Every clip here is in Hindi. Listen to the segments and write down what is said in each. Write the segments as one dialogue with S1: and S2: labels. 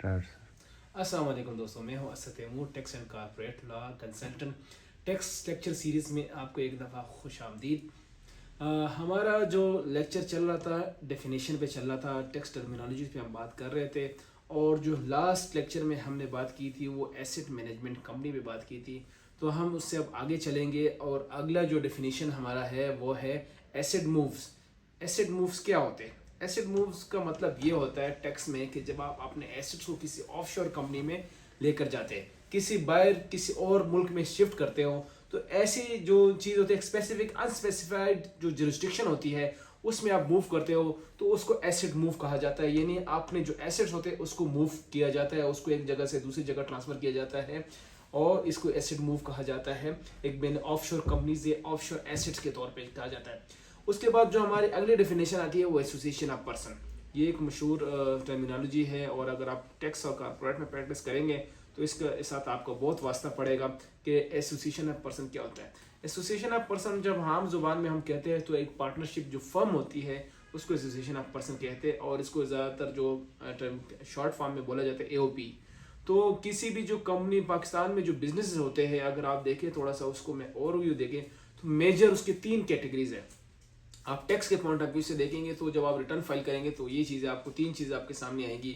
S1: अस्सलाम वालेकुम दोस्तों, मैं हूं Asad Taimur, tax and corporate law consultant. Tax lecture series में आपको एक दफ़ा खुश आमदीद। हमारा जो लेक्चर चल रहा था डेफिनेशन पे चल रहा था, टैक्स टर्मिनोलॉजी पे हम बात कर रहे थे। और जो लास्ट लेक्चर में हमने बात की थी वो एसेट मैनेजमेंट कंपनी पे बात की थी। तो हम उससे अब आगे चलेंगे और अगला जो डेफिनेशन हमारा है वो है एसेट मूव्स। एसेट मूव्स क्या होते हैं? एसेट मूव्स का मतलब ये होता है टैक्स में कि जब आप अपने एसेट्स को किसी ऑफशोर कंपनी में लेकर जाते हैं, किसी बाहर किसी और मुल्क में शिफ्ट करते हो, तो ऐसी जो चीज़ होती है स्पेसिफिक अनस्पेसिफाइड जो जुरिस्डिक्शन होती है उसमें आप मूव करते हो, तो उसको एसेट मूव कहा जाता है। यानी आपने जो एसेट्स होते हैं उसको मूव किया जाता है, उसको एक जगह से दूसरी जगह ट्रांसफ़र किया जाता है और इसको एसेट मूव कहा जाता है। एक मैंने ऑफशोर कंपनीज या ऑफशोर एसेट्स के तौर पे कहा जाता है। उसके बाद जो हमारी अगली डेफिनेशन आती है वो एसोसिएशन ऑफ पर्सन। ये एक मशहूर टर्मिनोलॉजी है और अगर आप टैक्स और कॉर्पोरेट में प्रैक्टिस करेंगे तो इसके साथ आपको बहुत वास्ता पड़ेगा कि एसोसिएशन ऑफ पर्सन क्या होता है। एसोसिएशन ऑफ पर्सन जब आम जुबान में हम कहते हैं तो एक पार्टनरशिप जो फर्म होती है उसको एसोसिएशन ऑफ पर्सन कहते हैं और इसको ज़्यादातर जो शॉर्ट फॉर्म में बोला जाता है एओपी। तो किसी भी जो कंपनी पाकिस्तान में जो बिजनेस होते हैं, अगर आप देखें थोड़ा सा उसको मैं ओवरव्यू देखें तो मेजर उसके 3 कैटेगरीज है। आप टैक्स के पॉइंट ऑफ व्यू से देखेंगे तो जब आप रिटर्न फाइल करेंगे तो ये चीज़ें आपको 3 चीज़ें आपके सामने आएंगी।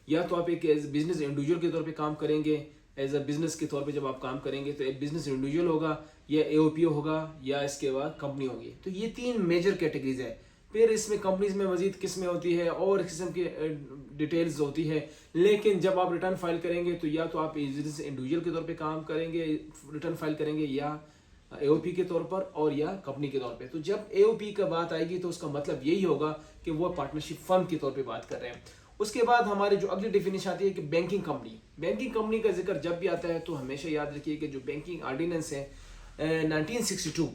S1: या तो आप एक एज बिजनेस इंडिविजुअल के तौर पे काम करेंगे, एज अ बिजनेस के तौर पे जब आप काम करेंगे तो एक बिजनेस इंडिविजुअल होगा या एओपीओ होगा या इसके बाद कंपनी होगी। तो ये 3 मेजर कैटेगरीज है। फिर इसमें कंपनीज में मजीद किस्में होती है और किस्म की डिटेल्स होती है। लेकिन जब आप रिटर्न फाइल करेंगे तो या तो आप बिजनेस इंडिविजुअल के तौर पे काम करेंगे, रिटर्न फाइल करेंगे, या एओपी के तौर पर और या कंपनी के तौर पे। तो जब एओपी का बात आएगी तो उसका मतलब यही होगा कि वो पार्टनरशिप फर्म के तौर पे बात कर रहे हैं। उसके बाद हमारी जो अगली डेफिनेशन आती है कि बैंकिंग कंपनी। बैंकिंग कंपनी का जिक्र जब भी आता है तो हमेशा याद रखिए कि जो बैंकिंग ऑर्डिनेंस है 1962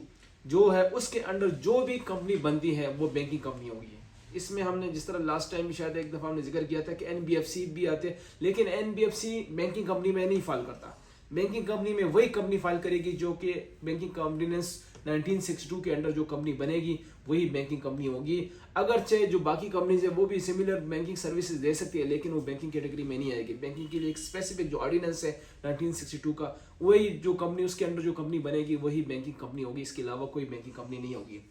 S1: जो है उसके अंडर जो भी कंपनी बनती है वो बैंकिंग कंपनी होगी। इसमें हमने जिस तरह लास्ट टाइम भी शायद एक दफ़ा हमने जिक्र किया था कि एनबीएफसी भी आते हैं, लेकिन एनबीएफसी बैंकिंग कंपनी में नहीं फाइल करता। बैंकिंग कंपनी में वही कंपनी फाइल करेगी जो कि बैंकिंग ऑर्डिनेंस 1962 के अंडर जो कंपनी बनेगी वही बैंकिंग कंपनी होगी। अगरचे जो बाकी कंपनीज है वो भी सिमिलर बैंकिंग सर्विसेज दे सकती है लेकिन वो बैंकिंग कैटेगरी में नहीं आएगी। बैंकिंग के लिए एक स्पेसिफिक जो ऑर्डिनेंस है 1962 का, वही जो कंपनी उसके अंडर जो कंपनी बनेगी वही बैंकिंग कंपनी होगी, इसके अलावा कोई बैंकिंग कंपनी नहीं होगी।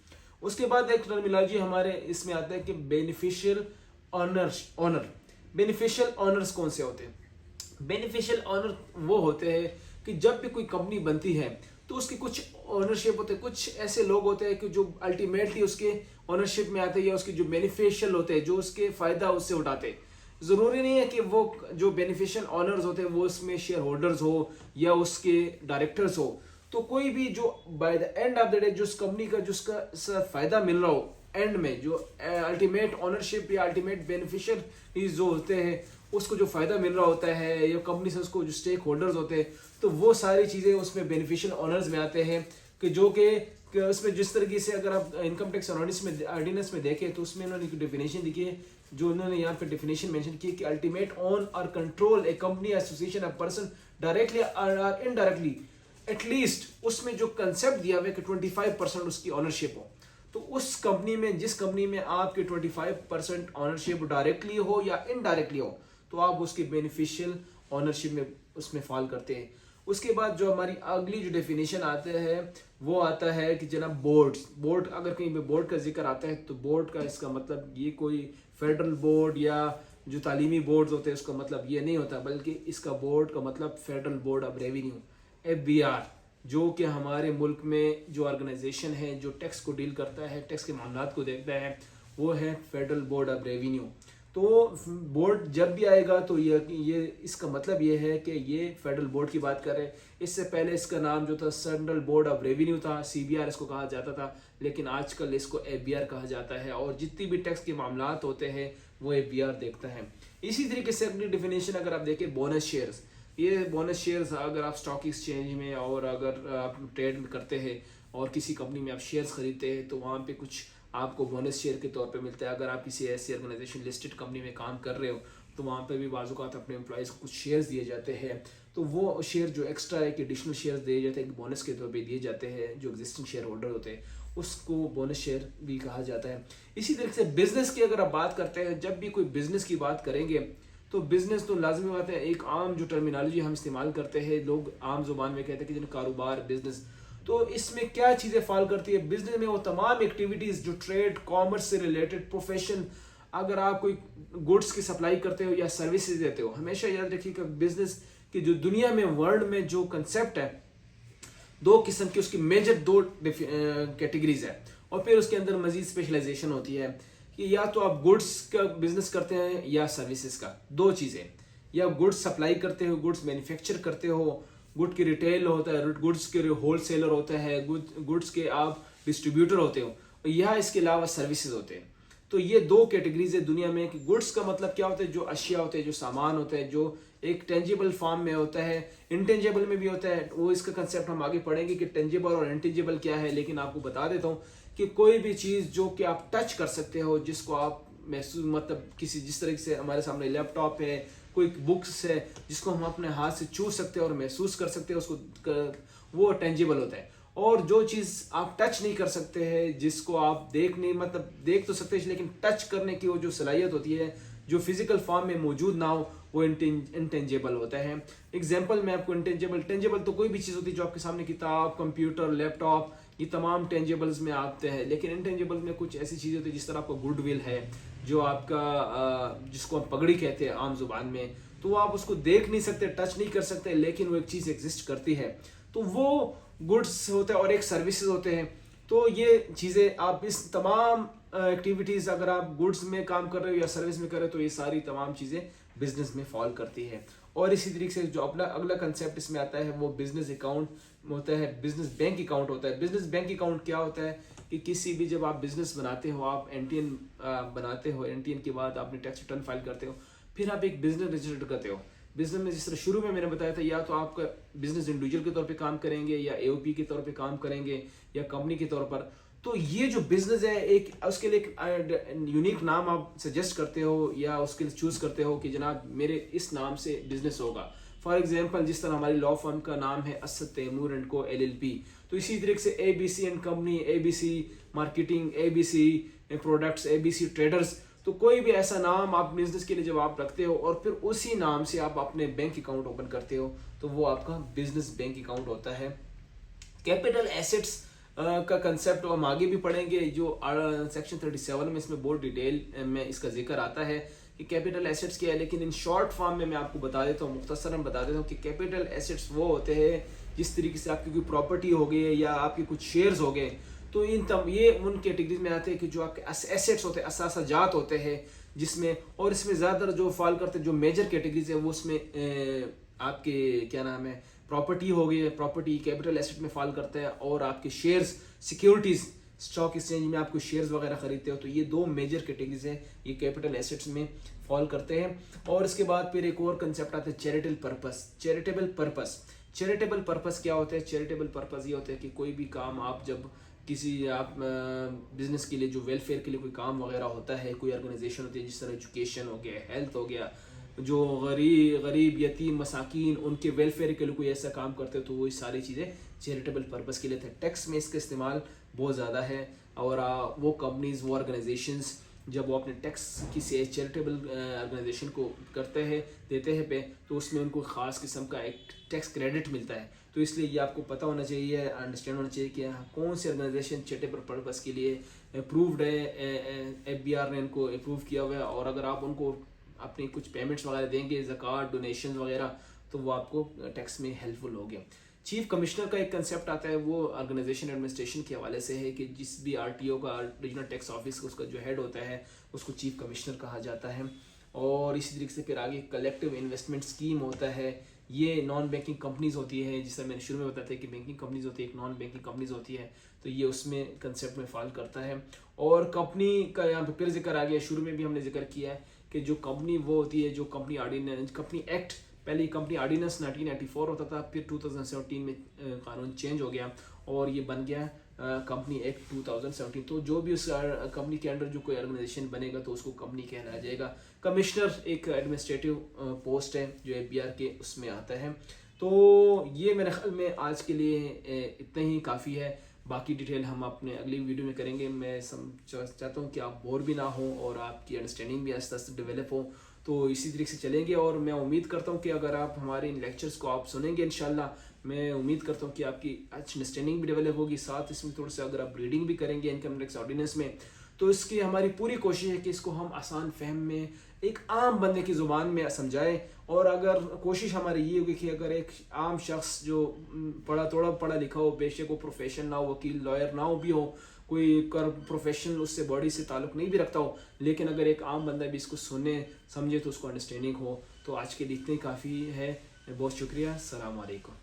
S1: उसके बाद एक टर्मिनोलॉजी हमारे इसमें आता है कि बेनिफिशियल ऑनर। बेनिफिशियल ऑनर्स कौन से होते हैं? बेनिफिशियल ऑनर वो होते हैं कि जब भी कोई कंपनी बनती है तो उसकी कुछ ऑनरशिप होते हैं, कुछ ऐसे लोग होते हैं कि जो अल्टीमेटली उसके ऑनरशिप में आते हैं या उसके जो बेनिफिशियल होते हैं जो उसके फ़ायदा उससे उठाते हैं। ज़रूरी नहीं है कि वो जो बेनिफिशियल ऑनर्स होते हैं वो उसमें शेयर होल्डर्स हो या उसके डायरेक्टर्स हो। तो कोई भी जो by the end of the day जो उस कंपनी का जो उसका फ़ायदा मिल रहा हो, एंड में जो अल्टीमेट ऑनरशिप या अल्टीमेट बेनिफिशियल जो होते हैं उसको जो फ़ायदा मिल रहा होता है या कंपनी से उसको जो स्टेक होल्डर्स होते हैं, तो वो सारी चीज़ें उसमें बेनिफिशियल ऑनर्स में आते हैं। कि जो कि उसमें जिस तरीके से अगर आप इनकम टैक्स ऑर्डिनेंस में देखें तो उसमें उन्होंने डेफिनेशन लिखी है, जो उन्होंने यहाँ पे डेफिनेशन मेंशन की कि अल्टीमेट ऑन और control A company association of person directly और इनडायरेक्टली, एटलीस्ट उसमें जो कंसेप्ट दिया हुआ है कि 25% उसकी ऑनरशिप हो। तो उस कंपनी में जिस कंपनी में आपके 25% ऑनरशिप डायरेक्टली हो या इनडायरेक्टली हो तो आप उसकी बेनिफिशियल ऑनरशिप में उसमें फॉल करते हैं। उसके बाद जो हमारी अगली जो डेफिनेशन आते हैं वो आता है कि जनाब बोर्ड। अगर कहीं पे बोर्ड का जिक्र आता है तो बोर्ड का इसका मतलब ये कोई फेडरल बोर्ड या जो तालीमी बोर्ड होते हैं उसका मतलब ये नहीं होता, बल्कि इसका बोर्ड का मतलब federal board of revenue FBR, जो कि हमारे मुल्क में जो ऑर्गेनाइजेशन है जो टैक्स को डील करता है, टैक्स के मामलात को देखता है, वो है फेडरल बोर्ड ऑफ रेवेन्यू। तो बोर्ड जब भी आएगा तो ये इसका मतलब ये है कि ये फेडरल बोर्ड की बात कर रहे हैं। इससे पहले इसका नाम जो था सेंट्रल बोर्ड ऑफ रेवेन्यू था, CBR इसको कहा जाता था, लेकिन आजकल इसको FBR कहा जाता है और जितनी भी टैक्स के मामलात होते हैं वो FBR देखता है। इसी तरीके से अपनी डिफिनेशन अगर आप देखें बोनस शेयर्स, ये बोनस शेयर्स अगर आप स्टॉक एक्सचेंज में और अगर आप ट्रेड करते हैं और किसी कंपनी में आप शेयर्स खरीदते हैं तो वहाँ पे कुछ आपको बोनस शेयर के तौर पे मिलता है। अगर आप किसी ऐसी ऑर्गेनाइजेशन लिस्टेड कंपनी में काम कर रहे हो तो वहाँ पे भी बाज़-औक़ात अपने एम्प्लॉइज़ को कुछ शेयर्स दिए जाते हैं। तो वो शेयर जो एक्स्ट्रा एक एडिशनल शेयर्स दिए जाते हैं बोनस के तौर पे दिए जाते हैं, जो एग्जिस्टिंग शेयर होल्डर होते हैं उसको बोनस शेयर भी कहा जाता है। इसी तरीके से बिजनेस की अगर आप बात करते हैं, जब भी कोई बिजनेस की बात करेंगे तो बिजनेस तो लाजमी बात है, एक आम जो टर्मिनोलॉजी हम इस्तेमाल करते हैं, लोग आम जुबान में कहते हैं कि जिन कारोबार बिजनेस, तो इसमें क्या चीज़ें फॉल करती है? बिजनेस में वो तमाम एक्टिविटीज़ जो ट्रेड कॉमर्स से रिलेटेड प्रोफेशन, अगर आप कोई गुड्स की सप्लाई करते हो या सर्विसेज देते हो, हमेशा याद रखिएगा बिजनेस की जो दुनिया में वर्ल्ड में जो कंसेप्ट है, दो किस्म की उसकी मेजर दो कैटेगरीज है, और फिर उसके अंदर मजीद स्पेशलाइजेशन होती है कि या तो आप गुड्स का बिजनेस करते हैं या सर्विसेज का, दो चीज़ें, या गुड्स सप्लाई करते हो, गुड्स मैन्युफैक्चर करते हो, गुड की रिटेल होता है, गुड्स के होलसेलर होता है, गुड्स के आप डिस्ट्रीब्यूटर होते हो, या इसके अलावा सर्विसेज होते हैं। तो ये दो कैटेगरीज है दुनिया में कि गुड्स का मतलब क्या होता है, जो अशिया होते हैं, जो सामान होता है, जो एक टेंजिबल फॉर्म में होता है, इंटेंजिबल में भी होता है। वो इसका कंसेप्ट हम आगे पढ़ेंगे कि टेंजिबल और इंटेंजिबल क्या है, लेकिन आपको बता देता हूँ कि कोई भी चीज़ जो कि आप टच कर सकते हो, जिसको आप महसूस, मतलब किसी, जिस तरीके से हमारे सामने लैपटॉप है, कोई बुक्स है जिसको हम अपने हाथ से छू सकते हैं और महसूस कर सकते हैं उसको, वो टेंजिबल होता है। और जो चीज़ आप टच नहीं कर सकते हैं, जिसको आप देख नहीं, मतलब देख तो सकते हैं लेकिन टच करने की वो जो सलाहियत होती है, जो फिजिकल फॉर्म में मौजूद ना हो, वो इंटेंजिबल होता है। एग्जाम्पल मैं आपको टेंजिबल तो कोई भी चीज़ होती है जो आपके सामने, किताब, कंप्यूटर, लैपटॉप, ये तमाम टेंजिबल्स में आते हैं। लेकिन इंटेंजिबल्स में कुछ ऐसी चीज़ें होती है, जिस तरह आपका गुडविल है, जो आपका जिसको हम पगड़ी कहते हैं आम जुबान में, तो वो आप उसको देख नहीं सकते, टच नहीं कर सकते, लेकिन वो एक चीज़ एग्जिस्ट करती है, तो वो गुड्स होता है। और एक सर्विसेज होते हैं। तो ये चीज़ें, आप इस तमाम एक्टिविटीज़, अगर आप गुड्स में काम कर रहे हो या सर्विस में कर रहे हो, तो ये सारी तमाम चीज़ें बिजनेस में फॉल करती है। और इसी तरीके से जो अपना अगला कंसेप्ट इसमें आता है, वो बिजनेस अकाउंट होता है, बिजनेस बैंक अकाउंट होता है। बिजनेस बैंक अकाउंट क्या होता है कि किसी भी, जब आप बिजनेस बनाते हो, आप एनटीएन बनाते हो, एनटीएन के बाद आपने टैक्स रिटर्न फाइल करते हो, फिर आप एक बिजनेस रजिस्टर करते हो। बिजनेस में जिस तरह शुरू में मैंने बताया था, या तो आपका बिजनेस इंडिविजुअल के तौर पे काम करेंगे, या एओपी के तौर पे काम करेंगे, या कंपनी के तौर पर। तो ये जो बिजनेस है, एक उसके लिए एक यूनिक नाम आप सजेस्ट करते हो या उसके लिए चूज करते हो कि जनाब मेरे इस नाम से बिजनेस होगा। फॉर एग्जांपल, जिस तरह हमारी लॉ फर्म का नाम है असद तैमूर एंड को एलएलपी, तो इसी तरीके से ABC and company, ABC marketing, ABC products, ABC traders. तो कोई भी ऐसा नाम आप बिजनेस के लिए जब आप रखते हो और फिर उसी नाम से आप अपने बैंक अकाउंट ओपन करते हो, तो वो आपका बिजनेस बैंक अकाउंट होता है। कैपिटल एसेट्स का कंसेप्ट हम आगे भी पढ़ेंगे, जो सेक्शन 37 में इसमें बहुत डिटेल में इसका जिक्र आता है कि कैपिटल एसेट्स क्या है। लेकिन इन शॉर्ट फॉर्म में मैं आपको बता देता हूँ, मुख्तसरन बता देता हूँ कि कैपिटल एसेट्स वो होते हैं जिस तरीके से आपकी कोई प्रॉपर्टी हो गई या आपके कुछ शेयर्स हो गए, तो ये उन कैटेगरीज में आते हैं कि जो आपके एसेट्स होते हैं, असासाजात होते हैं जिसमें, और इसमें ज़्यादातर जो फॉल करते हैं, जो मेजर कैटेगरीज है, वो उसमें आपके क्या नाम है, प्रॉपर्टी हो गई है, प्रॉपर्टी कैपिटल एसेट में फॉल करता है, और आपके शेयर्स, सिक्योरिटीज़, स्टॉक एक्सचेंज में आपको शेयर्स वगैरह खरीदते हो, तो ये दो मेजर कैटेगरीज हैं, ये कैपिटल एसेट्स में फॉल करते हैं। और इसके बाद फिर एक और कंसेप्ट आता है चैरिटेबल पर्पस। चैरिटेबल पर्पस क्या होता है? चैरिटेबल पर्पस ये होता है कि कोई भी काम आप जब किसी आप बिजनेस के लिए, जो वेलफेयर के लिए कोई काम वगैरह होता है, कोई ऑर्गेनाइजेशन होती है, जिस तरह एजुकेशन हो गया, हेल्थ हो गया, जो गरीब यतीम मसाकिन, उनके वेलफेयर के लिए कोई ऐसा काम करते हो, तो वो सारी चीज़ें चैरिटेबल पर्पस के लिए थे। टैक्स में इसका इस्तेमाल बहुत ज़्यादा है, और वो कंपनीज, वो ऑर्गेनाइजेशंस जब वो अपने टैक्स किसी चैरिटेबल ऑर्गेनाइजेशन को करते हैं, देते हैं पे, तो उसमें उनको ख़ास किस्म का एक टैक्स क्रेडिट मिलता है। तो इसलिए ये आपको पता होना चाहिए, अंडरस्टैंड होना चाहिए कि कौन सी ऑर्गेनाइजेशन चैरिटेबल पर्पस के लिए अप्रूव्ड है, एफबीआर ने इनको अप्रूव किया हुआ है, और अगर आप उनको अपनी कुछ पेमेंट्स वगैरह देंगे, ज़कात, डोनेशन वगैरह, तो वो आपको टैक्स में हेल्पफुल होंगे। चीफ कमिश्नर का एक कंसेप्ट आता है, वो ऑर्गेनाइजेशन एडमिनिस्ट्रेशन के हवाले से है कि जिस भी आरटीओ का, रीजनल टैक्स ऑफिस का, उसका जो हेड होता है उसको चीफ कमिश्नर कहा जाता है। और इसी तरीके से फिर आगे कलेक्टिव इन्वेस्टमेंट स्कीम होता है, ये नॉन बैंकिंग कंपनीज होती है, जिससे मैंने शुरू में बताया था कि बैंकिंग कंपनीज होती है, एक नॉन बैंकिंग कंपनीज होती है, तो ये उसमें कंसेप्ट में फॉल करता है। और कंपनी का यहाँ पे फिर जिक्र आ गया, शुरू में भी हमने जिक्र किया है कि जो कंपनी वो होती है, जो कंपनी ऑर्डिनेंस, कंपनी एक्ट, पहले कंपनी ऑर्डिनेंस 1984 होता था, फिर 2017 में कानून चेंज हो गया और ये बन गया कंपनी एक्ट 2017। तो जो भी उस कंपनी के अंडर जो कोई ऑर्गेनाइजेशन बनेगा तो उसको कंपनी कहलाया जाएगा। कमिश्नर एक एडमिनिस्ट्रेटिव पोस्ट है जो एफबीआर के उसमें आता है। तो ये मेरे ख्याल में आज के लिए इतना ही काफ़ी है, बाकी डिटेल हम अपने अगली वीडियो में करेंगे। मैं चाहता हूँ कि आप बोर भी ना हो और आपकी अंडरस्टैंडिंग भी आस्ते आस्ते डेवलप हो। तो इसी तरीके से चलेंगे। और मैं उम्मीद करता हूँ कि अगर आप हमारे इन लेक्चर्स को आप सुनेंगे इंशाल्लाह, मैं उम्मीद करता हूँ कि आपकी अच्छी अंडरस्टैंडिंग भी डेवलप होगी। साथ इसमें थोड़ा सा अगर आप रीडिंग भी करेंगे इनकम टैक्स ऑर्डिनेंस में, तो इसकी हमारी पूरी कोशिश है कि इसको हम आसान फहम में एक आम बंदे की ज़ुबान में समझाएं। और अगर कोशिश हमारी ये होगी कि अगर एक आम शख्स जो थोड़ा पढ़ा लिखा हो, बेशक वो प्रोफेशन ना हो, वकील लॉयर ना हो भी हो, कोई कर प्रोफेशनल उससे बॉडी से ताल्लुक़ नहीं भी रखता हो, लेकिन अगर एक आम बंदा भी इसको सुने समझे तो उसको अंडरस्टैंडिंग हो। तो आज के लिए इतने काफ़ी है। बहुत शुक्रिया। अस्सलाम वालेकुम।